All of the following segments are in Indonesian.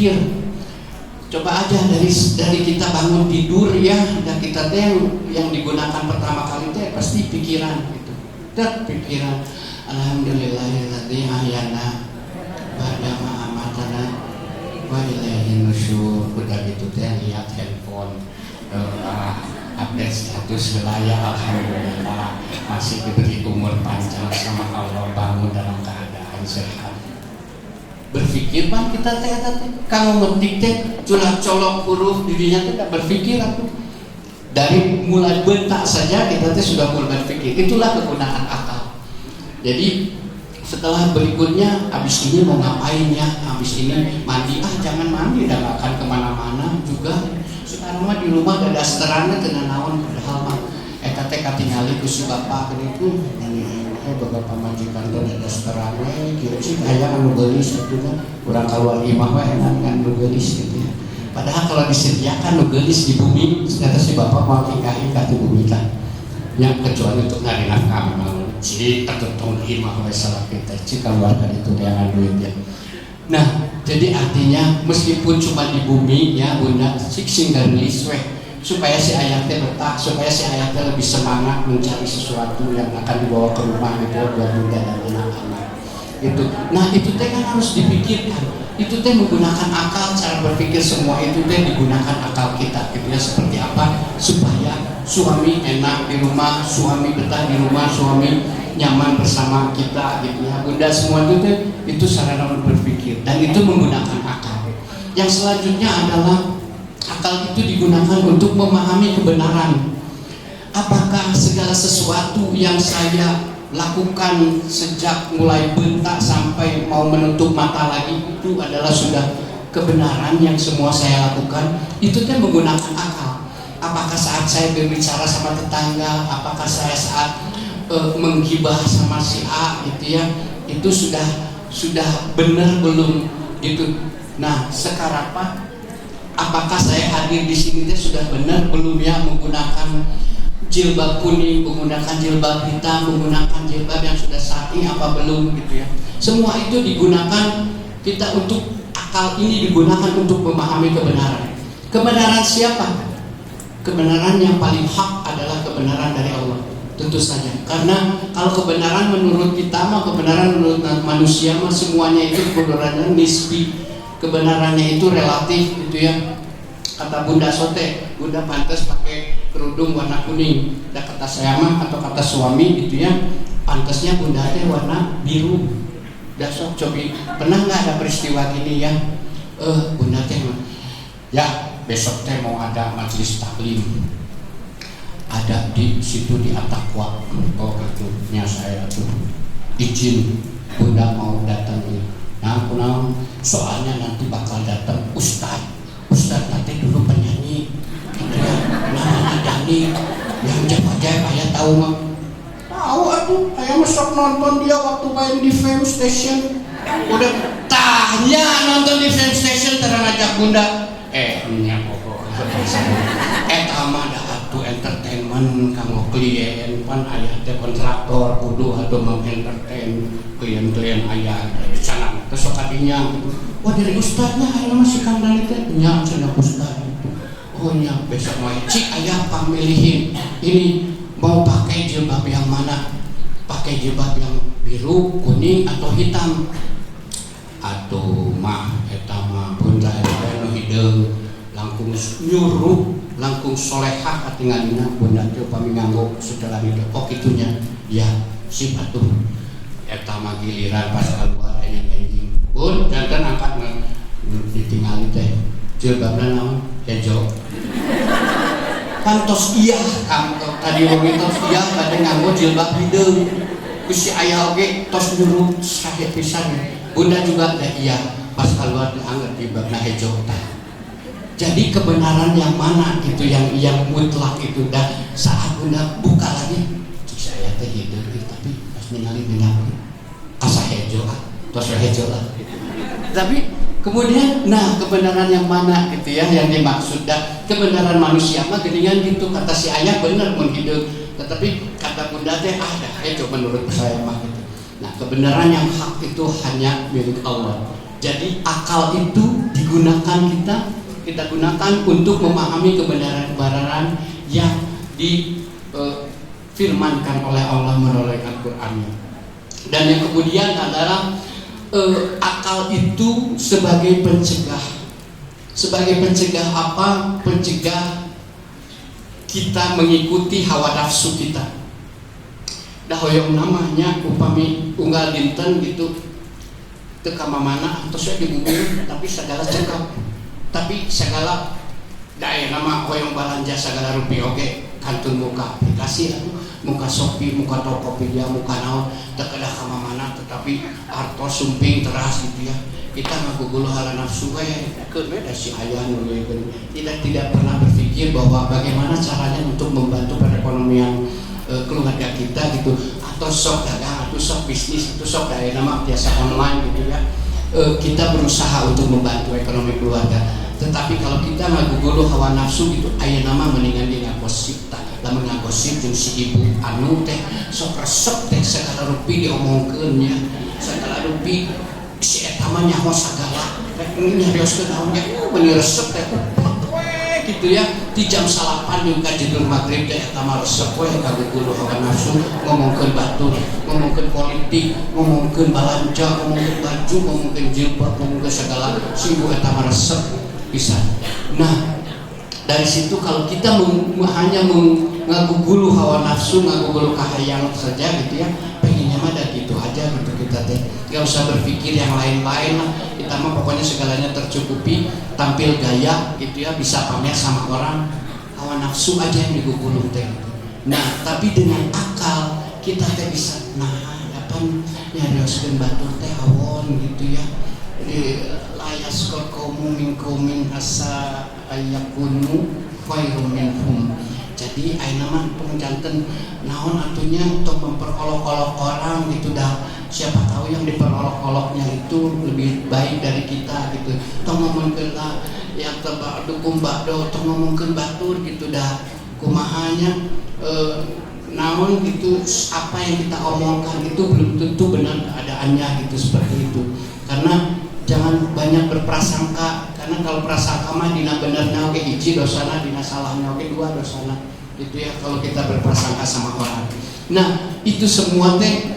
berpikir. Coba aja dari kita bangun tidur ya, dan kita teh yang digunakan pertama kali teh pasti pikiran gitu. Dan pikiran, alhamdulillahilladzi ahyana ba'da ma amatana wa ilaihin nusyur. Udah gitu teh lihat handphone, update status wilayah, alhamdulillah masih diberi umur panjang sama Allah, bangun dalam keadaan sehat. Berpikir pan kita teh kalau ngetik teh culah colok huruf dirinya teh tidak berpikir aku. Dari mulai bentak saja kita teh sudah mulai berpikir. Itulah kegunaan akal. Jadi setelah berikutnya habis ini mau ngapain ya, habis ini mandi, jangan mandi, udah akan kemana-mana juga. Sekarang mah di rumah ada dasterannya kena naon padahal mah eta teh katingali ku si bapak kitu beberapa majikan teh ada dasterannya kieu sih aya anu geulis kitu kan urang kaluar imah we enak kan nu geulis gitu ya. Padahal kalau disediakan nu geulis di bumi ternyata si bapak mau tingkah-tingkah di bumi kan. Yang kecuali untuk ngari nafkah memang jadi tertentu imah we salah kita cik keluarga itu yang duit ya. Nah, jadi artinya meskipun cuma di bumi ya Bunda, cik singgaris weh supaya si ayatnya betah, supaya si ayatnya lebih semangat mencari sesuatu yang akan dibawa ke rumah gitu buat Bunda dan anak-anak. Itu. Nah, itu teh kan harus dipikirkan. Itu teh menggunakan akal, cara berpikir semua itu teh digunakan akal kita gitu ya, seperti apa supaya suami enak di rumah, suami betah di rumah, suami nyaman bersama kita gitu ya Bunda. Semua itu sarana berpikir dan itu menggunakan akal. Yang selanjutnya adalah akal itu digunakan untuk memahami kebenaran. Apakah segala sesuatu yang saya lakukan sejak mulai bentak sampai mau menutup mata lagi itu adalah sudah kebenaran yang semua saya lakukan? Itu kan menggunakan akal. Apakah saat saya berbicara sama tetangga, apakah saya saat menggibah sama si A gitu ya, itu sudah benar belum gitu. Nah sekarang apakah saya hadir di sini sudah benar belum ya, menggunakan jilbab kuning, menggunakan jilbab hitam, menggunakan jilbab yang sudah syar'i apa belum gitu ya. Semua itu digunakan kita untuk akal ini digunakan untuk memahami kebenaran. Kebenaran siapa? Kebenaran yang paling hak adalah kebenaran dari Allah. Tentu saja, karena kalau kebenaran menurut kita mah, kebenaran menurut manusia mah semuanya itu kebenarannya nisbi, kebenarannya itu relatif gitu ya. Kata Bunda Sote, Bunda pantas pakai kerudung warna kuning. Dan kata saya mah atau kata suami gitu ya, pantasnya Bunda teh warna biru. Dasok cobi, pernah nggak ada peristiwa gini ya? Bunda teh ya besok teh mau ada majelis taklim. Ada di situ di Atakwa. Oh itu nya saya tuh izin Bunda mau datang ini. Nah aku soalnya nanti bakal datang Ustadz nanti dulu penyanyi gitu ya, namanya Dani yang jaip-jaip ayah tahu mah. Tahu atuh, ayah masuk nonton dia waktu main di Fame Station. Udah tanya nonton di Fame Station terang ngajak Bunda. Nya pokok mah ada atuh entertainment kamu klien pan ayah teh kontraktor kudu atuh mau entertain klien-klien ayah di sana terus kadinya gitu. Wah dari ustadznya ayah masih Kang Dani teh nya cenah ustad gitu. Oh nya besok mau cik ayah pamilihin ini mau pakai jilbab yang mana, pakai jilbab yang biru, kuning atau hitam. Atuh mah eta mah Bunda eta nu hideung langkung nyuruh langkung solehah katingalina Bunda teh upami nganggo setelah itu kok itunya ya si batu eta mah giliran pas keluar enjing Bun jantan angkat ditinggali teh jilbabna naon hejo pantos iya kamu tadi wong tos iya bade nganggo jilbab hideung ku si aya oge tos nyuruh sakit pisan Bunda juga teh iya pas keluar diangkat jilbabna hejo teh. Jadi kebenaran yang mana gitu yang mutlak itu dah saat Bunda buka lagi saya teh hidup tapi pas ningali dengan asa hejo terus hejo lah gitu. Tapi kemudian nah kebenaran yang mana gitu ya yang dimaksud dah kebenaran manusia mah geningan gitu kata si ayah benar mun hidup tetapi kata Bunda teh dah hejo menurut saya mah gitu. Nah kebenaran yang hak itu hanya milik Allah. Jadi akal itu kita gunakan untuk memahami kebenaran-kebenaran yang difirmankan oleh Allah melalui Al-Qur'annya. Dan yang kemudian adalah akal itu sebagai pencegah. Sebagai pencegah apa? Pencegah kita mengikuti hawa nafsu kita. Dah hoyong namanya upami unggal dinten gitu teu ka mamana tos we dibubur tapi segala cekap. Tapi segala daya nama hoyong balanja segala rupiah oge kantun muka aplikasi atuh, muka Shopee, muka Tokopedia, muka naon teu kedah ka mamana tetapi artos sumping teras gitu ya. Kita ngaguguluh hawa nafsu we keun we da si aya nu tidak pernah berpikir bahwa bagaimana caranya untuk membantu perekonomian keluarga kita gitu, atau sok dagang, atau sok bisnis, atau sok daya nama biasa online gitu ya. Kita berusaha untuk membantu ekonomi keluarga. Tetapi kalau kita ngaguguluh hawa nafsu gitu, aya nama mendingan di ngagosip tah, lamun ngagosip jeung si ibu anu teh sok resep teh segala rupi diomongkeun nya, segala rupi si eta mah nyaho sagala rek nyarioskeun naon nya bener resep teh gitu ya. Di jam salapan juga judul maghrib teh eta mah resep we kaguguluh hawa nafsu, ngomongkeun batur, ngomongkeun politik, ngomongkeun balanja, ngomongkeun baju, ngomongkeun jilbab, ngomongkeun segala sibuk eta mah resep bisa. Nah, dari situ kalau kita hanya ngaguguluh hawa nafsu, ngaguguluh kahayang saja gitu ya, pengennya mah dah gitu aja gitu kita teh. Gak usah berpikir yang lain-lain lah. Kita mah pokoknya segalanya tercukupi, tampil gaya gitu ya, bisa pamer sama orang, hawa nafsu aja yang diguguluh teh. Nah, tapi dengan akal kita teh bisa dapan nyarioskeun batur teh awon gitu ya. Layas kaumu min asa ayakunu khairum minhum. Jadi ayeuna mah pengjanten naon atunya untuk memperolok-olok orang gitu dah. Siapa tahu yang diperolok-oloknya itu lebih baik dari kita gitu. Tong ngomongkeun lah yang tebak dukung bakdo, tong ngomongkeun batur gitu dah. Kumahanya naon gitu, apa yang kita omongkan itu belum tentu benar keadaannya gitu, seperti itu. Karena jangan banyak berprasangka, karena kalau prasangka mah dina benerna oge hiji dosana, dina salahnya oge dua dosana gitu ya, kalau kita berprasangka sama orang. Nah, itu semua teh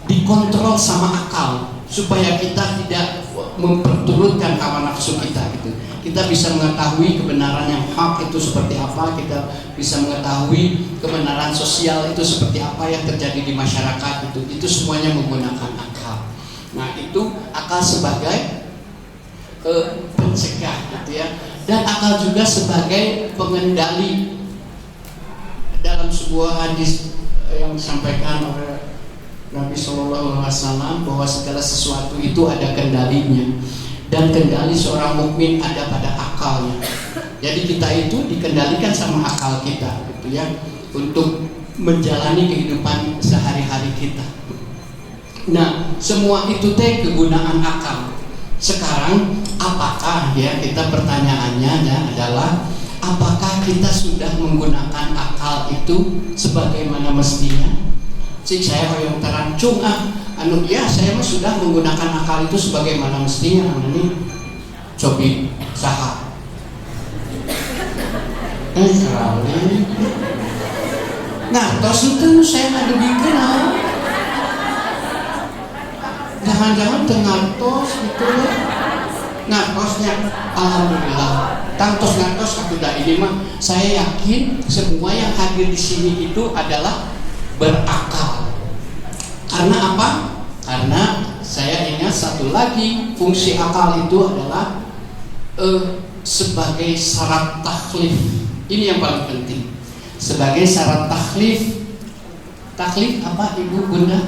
dikontrol sama akal supaya kita tidak memperturutkan hawa nafsu kita gitu. Kita bisa mengetahui kebenaran yang hak itu seperti apa, kita bisa mengetahui kebenaran sosial itu seperti apa yang terjadi di masyarakat itu. Itu semuanya menggunakan akal. Nah, itu akal sebagai pencegah gitu ya, dan akal juga sebagai pengendali. Dalam sebuah hadis yang disampaikan oleh Nabi Shallallahu Alaihi Wasallam bahwa segala sesuatu itu ada kendalinya, dan kendali seorang mukmin ada pada akalnya. Jadi kita itu dikendalikan sama akal kita gitu ya, untuk menjalani kehidupan sehari-hari kita. Nah, semua itu teh kegunaan akal. Sekarang apakah ya, kita pertanyaannya adalah apakah kita sudah menggunakan akal itu sebagaimana mestinya? Cik saya hoyong terancung anu ya, saya mah sudah menggunakan akal itu sebagaimana mestinya. Ini cobi saha sekali ngartos itu saya ngadegikeun jangan-jangan tengartos gitu ya. Ngartosnya alhamdulillah tangtos ngartos atuh ini mah saya yakin semua yang hadir di sini itu adalah berakal. Karena apa? Karena saya ingat satu lagi, fungsi akal itu adalah sebagai syarat takhlif. Ini yang paling penting. Sebagai syarat takhlif. Takhlif apa Ibu Bunda?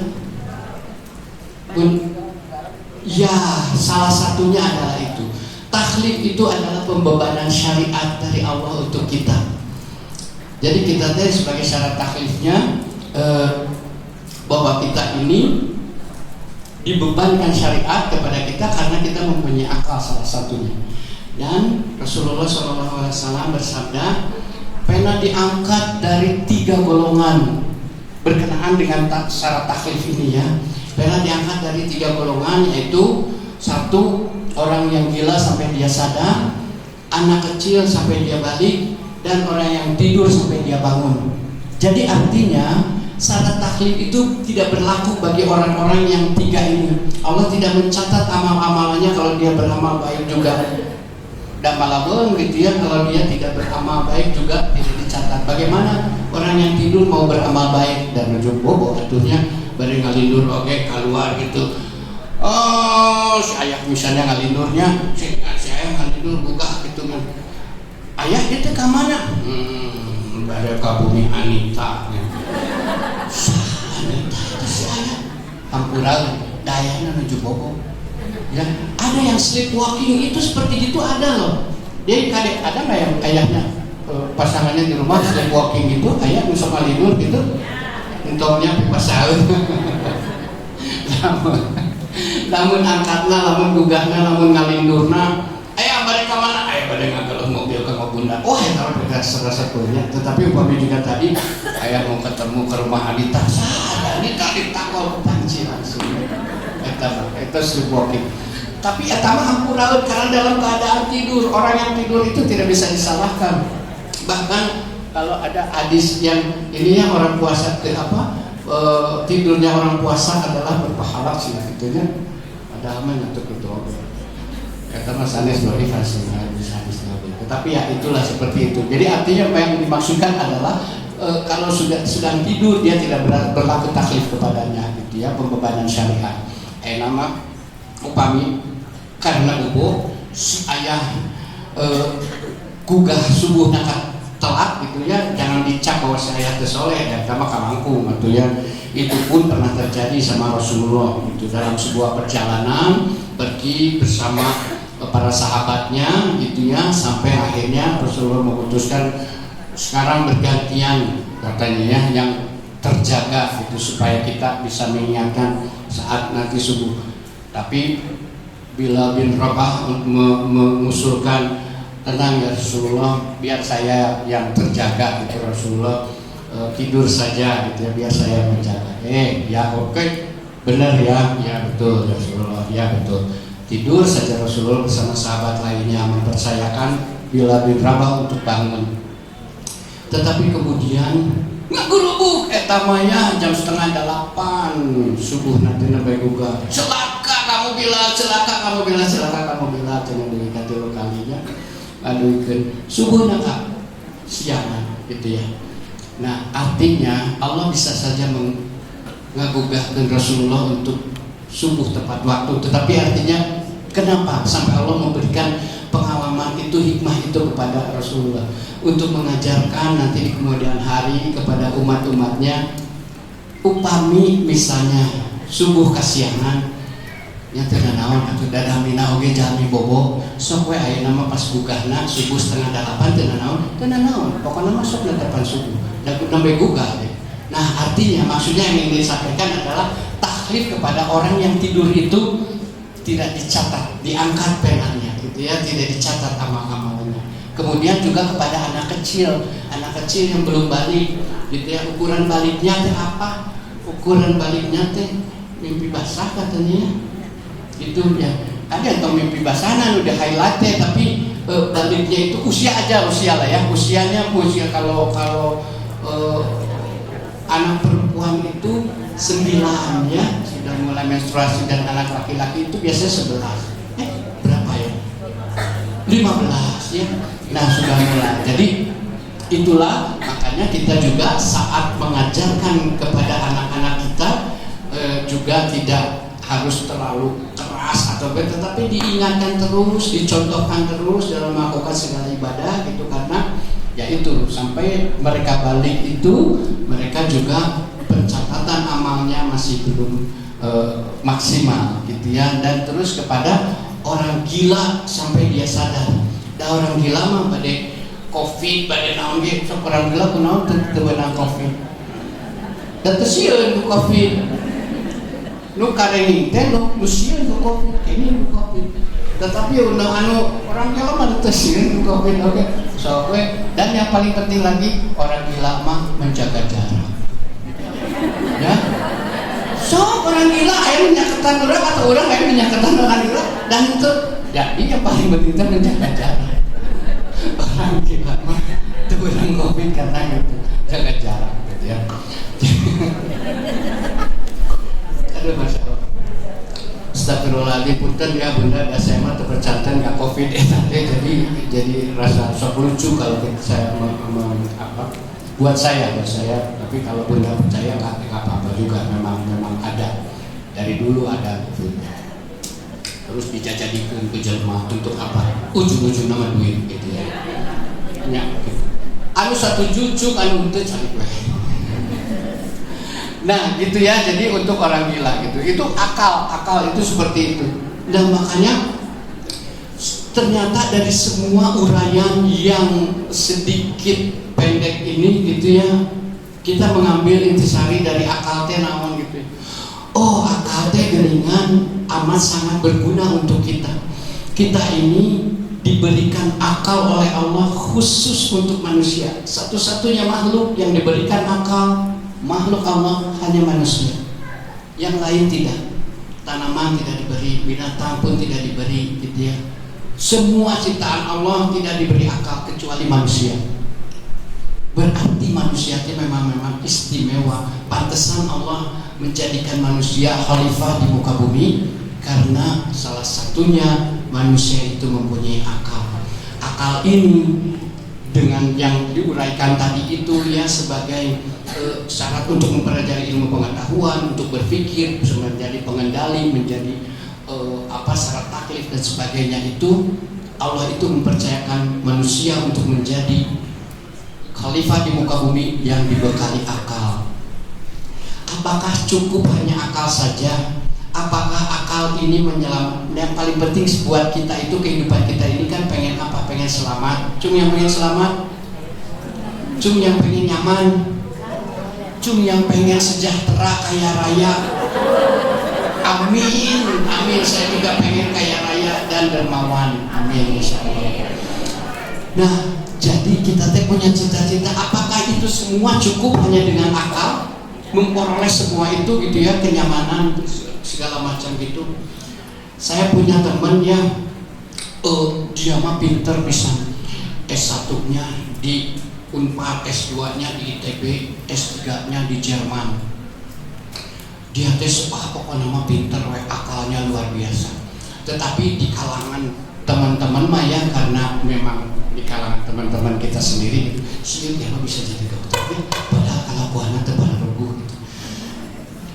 Ya, salah satunya adalah itu. Takhlif itu adalah pembebanan syariat dari Allah untuk kita. Jadi kita teh sebagai syarat takhlifnya bahwa kita ini dibebankan syariat kepada kita karena kita mempunyai akal salah satunya. Dan Rasulullah SAW bersabda, pernah diangkat dari 3 golongan berkenaan dengan syarat takhlif ini ya. Pernah diangkat dari 3 golongan, yaitu Satu, orang yang gila sampai dia sadar, anak kecil sampai dia balik, dan orang yang tidur sampai dia bangun. Jadi artinya syarat taklif itu tidak berlaku bagi orang-orang yang tiga ini. Allah tidak mencatat amal-amalannya kalau dia beramal baik juga. Dan malah gitu ya, kalau dia tidak beramal baik juga tidak dicatat. Bagaimana orang yang tidur mau beramal baik dan menuju bobo aturnya bari ngalindur oke keluar gitu. Oh, si ayah misalnya ngalindurnya, si ayah ngalindur buka gitu kan. Ayah dia teh ka mana? Bari ka bumi Anita. Anita itu si ayah. Hampura dayana menuju bobo. Ya, ada yang sleepwalking itu seperti itu ada loh. Jadi kadek ada nggak yang ayahnya pasangannya di rumah sleepwalking gitu, ayah bisa ngalindur gitu, untungnya pasal. Namun angkatna, namun gugahna, namun ngalindurna, ayah balik ke mana? Ayah balik ngagel mobil ke bunda. Oh, ayah taruh dekat satunya. Tetapi upami juga tadi, ayah mau ketemu ke rumah Anita. Anita ditakol panci langsung. Itu sleepwalking. Tapi etama hampuraut karena dalam keadaan tidur. Orang yang tidur itu tidak bisa disalahkan. Bahkan kalau ada hadis yang ini yang orang puasa tidurnya orang puasa adalah berpahala sih gitu ya. Ada aman untuk itu. Kata Mas Anes dari hadis Nabi. Tetapi ya itulah seperti itu. Jadi artinya apa yang dimaksudkan adalah kalau sedang tidur dia tidak berlaku taklif kepadanya gitu ya, pembebanan syariat. Nama upami karena ubo si ayah gugah subuh nakat telat gitu ya, jangan dicap bahwa si ayah tersoleh dan sama kamangku gitu ya. Itu pun pernah terjadi sama Rasulullah gitu dalam sebuah perjalanan pergi bersama para sahabatnya gitu ya, sampai akhirnya Rasulullah memutuskan sekarang bergantian katanya ya yang terjaga gitu supaya kita bisa mengingatkan saat nanti subuh. Tapi Bilal bin Rabah mengusulkan, tenang ya Rasulullah, biar saya yang terjaga gitu Rasulullah, tidur saja gitu ya, biar saya menjaga. Ya oke, benar ya, ya betul Rasulullah, ya betul. Tidur saja Rasulullah bersama sahabat lainnya, mempercayakan Bilal bin Rabah untuk bangun. Tetapi kemudian ngagurubuk etamanya jam 7:30 subuh nanti nabai gugah. Celaka kamu Bilal, celaka kamu Bilal, celaka kamu Bilal, jangan dikati lo kalinya. Aduh kan subuh naka siangan gitu ya. Nah artinya Allah bisa saja mengagugahkan Rasulullah untuk subuh tepat waktu. Tetapi artinya kenapa sampai Allah memberikan pengalaman itu, hikmah itu kepada Rasulullah untuk mengajarkan nanti di kemudian hari kepada umat-umatnya. Upami misalnya subuh kasiangan yang tidak naon atau dadamina oge jami bobo sok we aya nama pas gugahna subuh 7:30 tidak naon pokoknya masuk ke depan subuh dan nembe gugah deh. Nah artinya maksudnya yang ingin disampaikan adalah taklif kepada orang yang tidur itu tidak dicatat, diangkat penanya gitu ya, tidak dicatat amal-amalnya. Kemudian juga kepada anak kecil yang belum balik gitu ya, ukuran baliknya teh apa? Ukuran baliknya teh mimpi basah katanya itu ya. Ada yang mimpi basahan udah highlight tapi baliknya itu usia lah ya, usianya kalau anak perempuan itu 9 ya, sudah mulai menstruasi, dan anak laki-laki itu biasanya 11. Berapa ya? 15 ya. Nah sudah mulai. Jadi itulah makanya kita juga saat mengajarkan kepada anak-anak kita juga tidak harus terlalu keras atau tetapi diingatkan terus, dicontohkan terus dalam melakukan segala ibadah gitu, karena ya itu sampai mereka balik itu mereka juga pencatatan amalnya masih belum maksimal gitu ya. Dan terus kepada orang gila sampai dia sadar. Da orang gila mah pada covid pada naon ge, sok orang gila kunaon teu beunang covid. Da teu sieun ku covid. Nu karenging teh nu sieun ku covid, ini nu covid. Tetapi anu orang gila mah teu sieun ku covid oke. So dan yang paling penting lagi orang gila mah menjaga jarak. Ya, So orang gila aya menyaketan urang atau urang aya menyaketan orang gila dan itu jadi yang paling penting itu menjaga jarak. Orang gila mah itu urang covid karena itu jaga jarak gitu ya. Aduh Masya Allah. Astagfirullahaladzim, punten ya bunda, saya mah terpercantan nggak covid jadi rasa sok lucu kalau saya buat saya, tapi kalau bunda percaya nggak apa-apa juga, memang ada dari dulu ada gitu. Terus dijadikan ke jelma untuk apa? Ujung-ujung nama duit gitu ya. Ya, gitu. Anu satu jucuk, anu itu cari gue. Nah gitu ya, jadi untuk orang gila gitu, itu akal itu seperti itu. Dan makanya ternyata dari semua uraian yang sedikit pendek ini gitu ya, kita mengambil intisari dari akal teh naon gitu. Oh, akal teh geuningan amat sangat berguna untuk kita. Kita ini diberikan akal oleh Allah khusus untuk manusia. Satu-satunya makhluk yang diberikan akal, makhluk Allah hanya manusia. Yang lain tidak. Tanaman tidak diberi, binatang pun tidak diberi gitu ya. Semua ciptaan Allah tidak diberi akal kecuali manusia. Berarti manusia itu memang istimewa. Pantesan Allah menjadikan manusia khalifah di muka bumi karena salah satunya manusia itu mempunyai akal. Akal ini dengan yang diuraikan tadi itu ya sebagai syarat untuk mempelajari ilmu pengetahuan, untuk berpikir, bisa menjadi pengendali, menjadi syarat taklif dan sebagainya, itu Allah itu mempercayakan manusia untuk menjadi khalifah di muka bumi yang dibekali akal. Apakah cukup hanya akal saja? Apakah akal ini menyelamatkan? Yang paling penting buat kita itu kehidupan kita ini kan pengen apa? Pengen selamat. Cum yang pengen selamat, cum yang pengen nyaman, cum yang pengen sejahtera, kaya raya. Amin, amin. Saya juga pengen kaya raya dan dermawan. Amin, insyaallah. Nah, jadi kita punya cita-cita. Apakah itu semua cukup hanya dengan akal? Memperoleh semua itu gitu ya, kenyamanan segala macam gitu. Saya punya teman yang dia mah pinter bisa S1-nya di Unpar, S2-nya di ITB, S3-nya di Jerman. Dia pokoknya mah pinter, akalnya luar biasa. Tetapi di kalangan teman-teman mah ya, karena memang di kalangan teman-teman kita sendiri sih dia bisa jadi dokter, padahal kalau buahnya tebar rubuh gitu.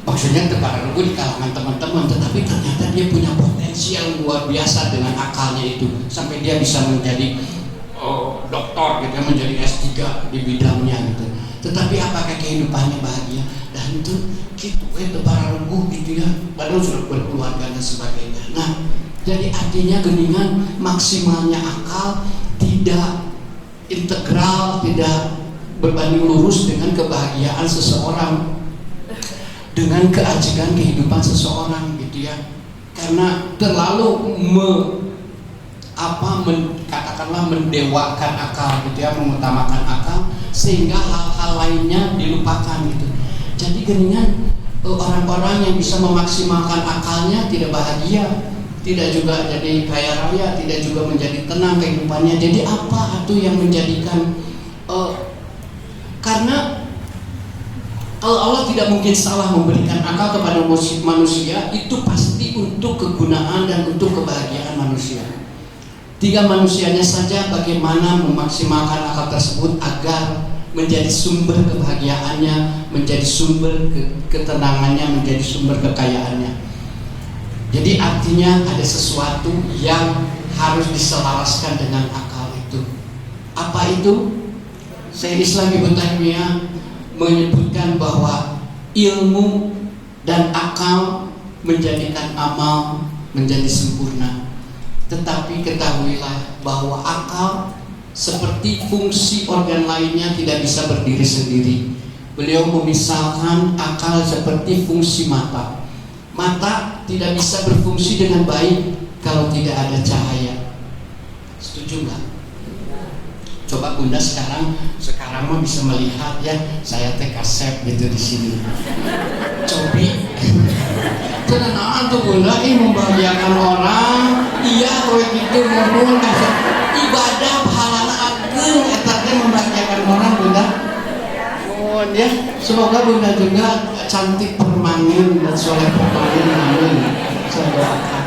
Maksudnya tebar rubuh di kalangan teman-teman, tetapi ternyata dia punya potensi yang luar biasa dengan akalnya itu, sampai dia bisa menjadi doktor gitu, menjadi S3 di bidangnya gitu. Tetapi apakah kehidupannya bahagia? Dan itu gitu tebar rubuh gitu ya, padahal sudah berkeluarga dan sebagainya. Nah, jadi artinya geningan maksimalnya akal tidak integral, tidak berbanding lurus dengan kebahagiaan seseorang, dengan keajiban kehidupan seseorang gitu ya. Karena terlalu katakanlah mendewakan akal gitu ya, mengutamakan akal sehingga hal-hal lainnya dilupakan gitu. Jadi geningan orang-orang yang bisa memaksimalkan akalnya tidak bahagia, tidak juga jadi kaya raya, tidak juga menjadi tenang kehidupannya. Jadi apa itu yang menjadikan karena Allah tidak mungkin salah memberikan akal kepada manusia, itu pasti untuk kegunaan dan untuk kebahagiaan manusia. Tinggal manusianya saja bagaimana memaksimalkan akal tersebut agar menjadi sumber kebahagiaannya, menjadi sumber ketenangannya, menjadi sumber kekayaannya. Jadi artinya ada sesuatu yang harus diselaraskan dengan akal itu. Apa itu? Syekh Islam Ibnu Taimiyah menyebutkan bahwa ilmu dan akal menjadikan amal menjadi sempurna. Tetapi ketahuilah bahwa akal seperti fungsi organ lainnya tidak bisa berdiri sendiri. Beliau memisalkan akal seperti fungsi mata. Mata tidak bisa berfungsi dengan baik kalau tidak ada cahaya. Setuju nggak? Coba Bunda sekarang mah bisa melihat ya, saya kasep gitu di sini. Cobi Tenang tuh bunda, membahagiakan orang. Iya, kowe gitu ngomong kasih ibadah pahala agung, etaknya membahagiakan orang bunda. Oh ya, semoga bunda juga cantik permanen dan soleh permanen, amin. Saya doakan.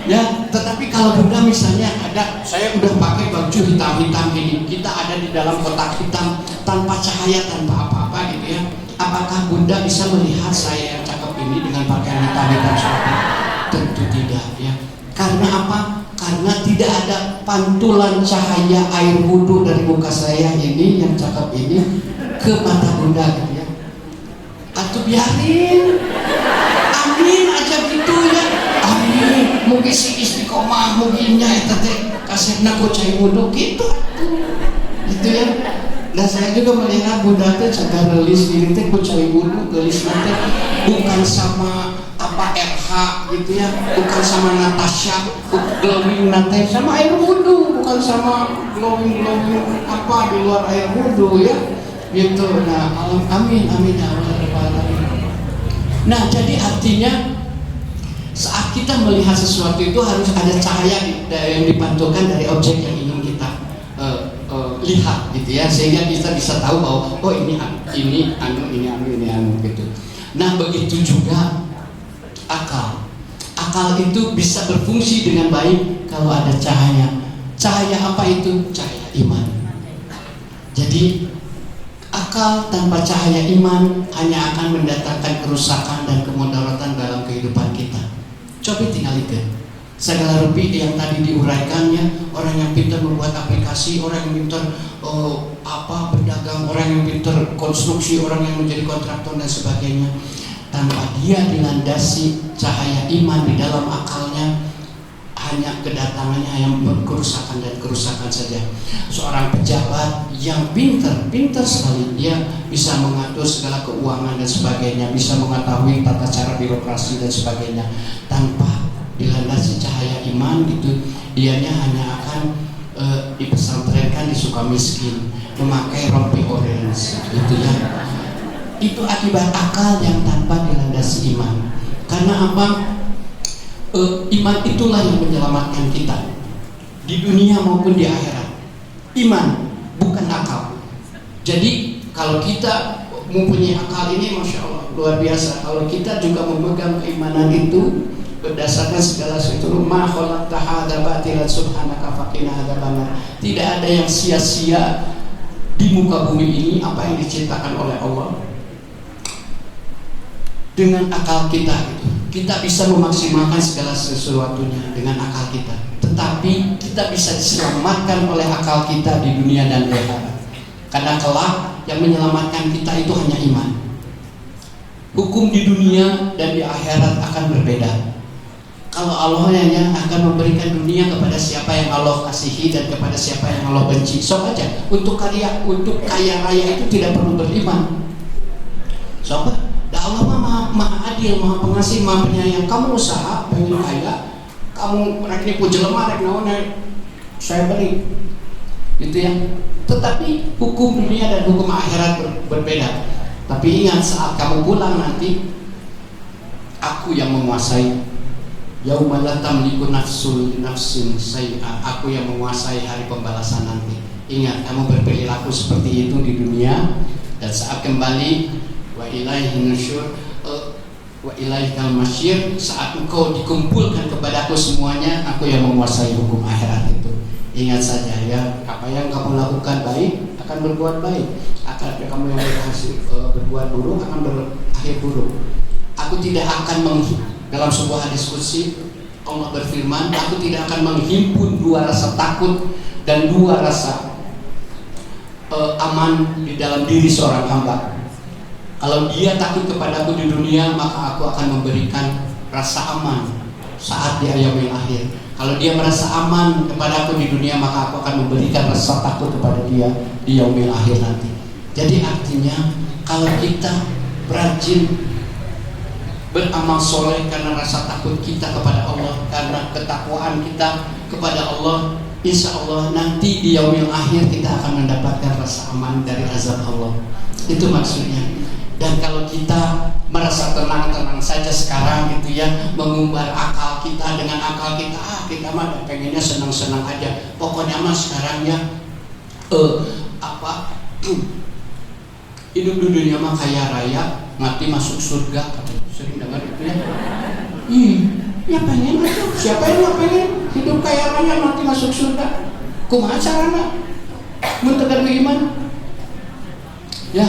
Ya, tetapi kalau bunda misalnya ada, saya udah pakai baju hitam-hitam ini, kita ada di dalam kotak hitam tanpa cahaya, tanpa apa-apa gitu ya. Apakah bunda bisa melihat saya yang cakep ini dengan pakaian hitam-hitam seperti ini? Tentu tidak ya. Karena apa? Karena tidak ada pantulan cahaya air wudhu dari muka saya ini yang cakep ini ke mata bunda gitu ya. Atau biarin, amin aja gitu ya. Amin, mungkin si istiqomah, mungkinnya itu teh kasihna ku cai wudhu gitu ya. Dan saya juga melihat bunda teh jaga rilis diri teh ku cai wudhu, rilis nanti bukan sama apa RH gitu ya, bukan sama Natasha glowing nanti sama air wudhu, bukan sama glowing apa di luar air wudhu ya gitu. Nah amin amin ya Allah. Nah jadi artinya saat kita melihat sesuatu itu harus ada cahaya yang dipantulkan dari objek yang ingin kita lihat gitu ya, sehingga kita bisa tahu bahwa oh ini anu gitu. Nah begitu juga akal itu bisa berfungsi dengan baik kalau ada cahaya. Cahaya apa itu? Cahaya iman. Jadi akal tanpa cahaya iman hanya akan mendatangkan kerusakan dan kemudaratan dalam kehidupan kita. Coba tinggal lihat segala rupi yang tadi diuraikannya, orang yang pintar membuat aplikasi, orang yang pintar berdagang, orang yang pintar konstruksi, orang yang menjadi kontraktor dan sebagainya, tanpa dia dilandasi cahaya iman di dalam akalnya, hanya kedatangannya yang kerusakan dan kerusakan saja. Seorang pejabat yang pintar sekali, dia bisa mengatur segala keuangan dan sebagainya, bisa mengetahui tata cara birokrasi dan sebagainya, tanpa dilandasi cahaya iman gitu, dianya hanya akan dipesantrenkan di Sukamiskin, memakai rompi orange gitu ya. Itu akibat akal yang tanpa dilandasi iman. Karena apa? Iman itulah yang menyelamatkan kita di dunia maupun di akhirat. Iman, bukan akal. Jadi kalau kita mempunyai akal ini, masya Allah luar biasa. Kalau kita juga memegang keimanan itu berdasarkan segala sesuatu, ma khalaqta hadza batilan subhanaka faqina adzabannar. Tidak ada yang sia-sia di muka bumi ini apa yang diciptakan oleh Allah. Dengan akal kita gitu, kita bisa memaksimalkan segala sesuatunya dengan akal kita. Tetapi kita bisa diselamatkan oleh akal kita di dunia dan di akhirat. Karena kelak yang menyelamatkan kita itu hanya iman. Hukum di dunia dan di akhirat akan berbeda. Kalau Allah hanya akan memberikan dunia kepada siapa yang Allah kasihi dan kepada siapa yang Allah benci, sok aja. Untuk kaya raya itu tidak perlu beriman. Sok Allah maha adil, maha pengasih, maha penyayang. Kamu usaha pengen kaya, kamu rek nipu jelema rek naon saya beri, gitu ya. Tetapi hukum dunia dan hukum akhirat berbeda. Tapi ingat, saat kamu pulang nanti, aku yang menguasai. Yauma la tamliku nafsun nafsin syai'a, aku yang menguasai hari pembalasan nanti. Ingat, kamu berperilaku seperti itu di dunia, dan saat kembali wa ilaihi nusyur wa ilaikal masyir, saat engkau dikumpulkan kepadaku semuanya, aku yang menguasai hukum akhirat itu. Ingat saja ya, apa yang kamu lakukan baik akan berbuat baik, akan kamu yang berbuat buruk akan berakhir buruk. Aku tidak akan dalam sebuah diskusi Allah berfirman, aku tidak akan menghimpun dua rasa takut dan dua rasa aman di dalam diri seorang hamba. Kalau dia takut kepadaku di dunia, maka aku akan memberikan rasa aman saat di yaumil akhir. Kalau dia merasa aman kepadaku di dunia, maka aku akan memberikan rasa takut kepada dia di yaumil akhir nanti. Jadi artinya, kalau kita rajin beramal soleh karena rasa takut kita kepada Allah, karena ketakwaan kita kepada Allah, insya Allah nanti di yaumil akhir kita akan mendapatkan rasa aman dari azab Allah. Itu maksudnya. Dan kalau kita merasa tenang-tenang saja sekarang gitu ya, mengumbar akal kita dengan akal kita, kita mah pengennya senang-senang aja. Pokoknya mah sekarang ya hidup di dunia mah kaya raya, mati masuk surga. Sering dengar itu ya. Ya pengen aja. Siapa yang nggak pengen hidup kaya raya, mati masuk surga? Kumaha carana? Mun tegar iman. Ya,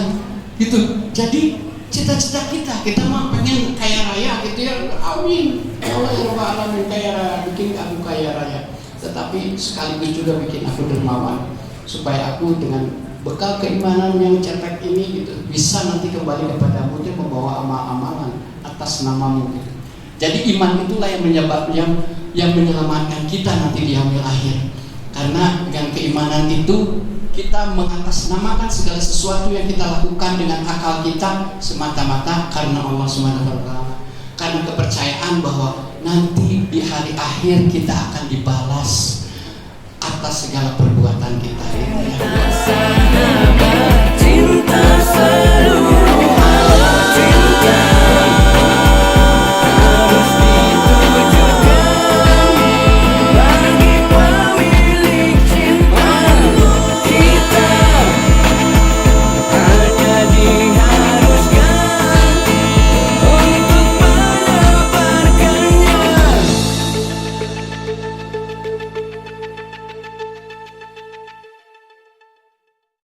gitu. Jadi cita-cita kita mah pengen kaya raya gitu ya. Amin. Ya Allah ya Rabbal alamin, kaya raya, bikin aku kaya raya. Tetapi sekaligus juga bikin aku dermawan, supaya aku dengan bekal keimanan yang cetek ini gitu bisa nanti kembali kepadamu, dia membawa amal-amalan atas namamu gitu. Jadi iman itulah yang menyelamatkan kita nanti di yaumil akhir. Karena dengan keimanan itu kita mengatasnamakan segala sesuatu yang kita lakukan dengan akal kita semata-mata karena Allah SWT. Karena kepercayaan bahwa nanti di hari akhir kita akan dibalas atas segala perbuatan kita.